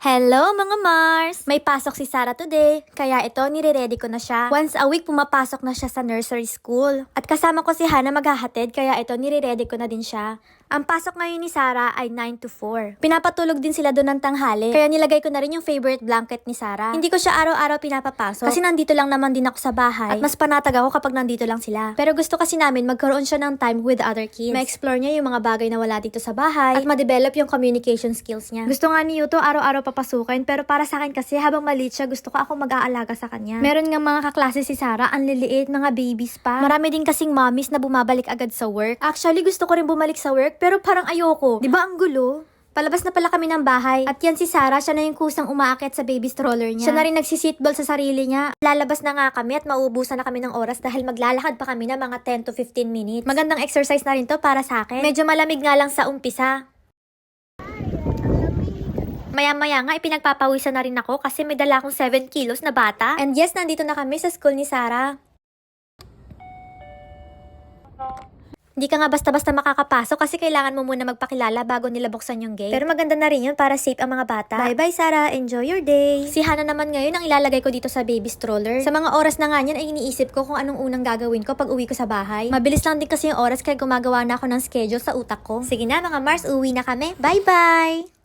Hello mga Mars! May pasok si Sarah today, kaya ito nire-ready ko na siya. Once a week pumapasok na siya sa nursery school. At kasama ko si Hana maghahatid, kaya ito nire-ready ko na din siya. Ang pasok ngayon ni Sarah ay 9 to 4. Pinapatulog din sila doon ng tanghali, kaya nilagay ko na rin yung favorite blanket ni Sarah. Hindi ko siya araw-araw pinapapasok, kasi nandito lang naman din ako sa bahay, at mas panatag ako kapag nandito lang sila. Pero gusto kasi namin magkaroon siya ng time with other kids. Ma-explore niya yung mga bagay na wala dito sa bahay, at ma-develop yung communication skills niya. Gusto nga ni Yuto araw-araw papasukin, pero para sa akin kasi habang maliit siya, gusto ko ako mag-aalaga sa kanya. Meron nga mga kaklase si Sarah, ang liliit, mga babies pa. Marami din kasing mommies na bumabalik agad sa work. Actually, gusto ko rin bumalik sa work, pero parang ayoko. Di ba ang gulo? Palabas na pala kami ng bahay. At yan si Sarah, siya na yung kusang umaakit sa baby stroller niya. Siya na rin nagsiseatbelt sa sarili niya. Lalabas na nga kami at mauubusan na kami ng oras dahil maglalakad pa kami na mga 10 to 15 minutes. Magandang exercise na rin to para sa akin. Medyo malamig nga lang sa umpisa. Maya-maya nga, ipinagpapawisan na rin ako kasi may dala akong 7 kilos na bata. And yes, nandito na kami sa school ni Sarah. Hindi ka nga basta-basta makakapasok kasi kailangan mo muna magpakilala bago nila buksan yung gate. Pero maganda na rin yun para safe ang mga bata. Bye-bye Sarah, enjoy your day. Si Hana naman ngayon ang ilalagay ko dito sa baby stroller. Sa mga oras na nga niyan ay iniisip ko kung anong unang gagawin ko pag uwi ko sa bahay. Mabilis lang din kasi yung oras kaya gumagawa na ako ng schedule sa utak ko. Sige na mga Mars, uwi na kami. Bye-bye!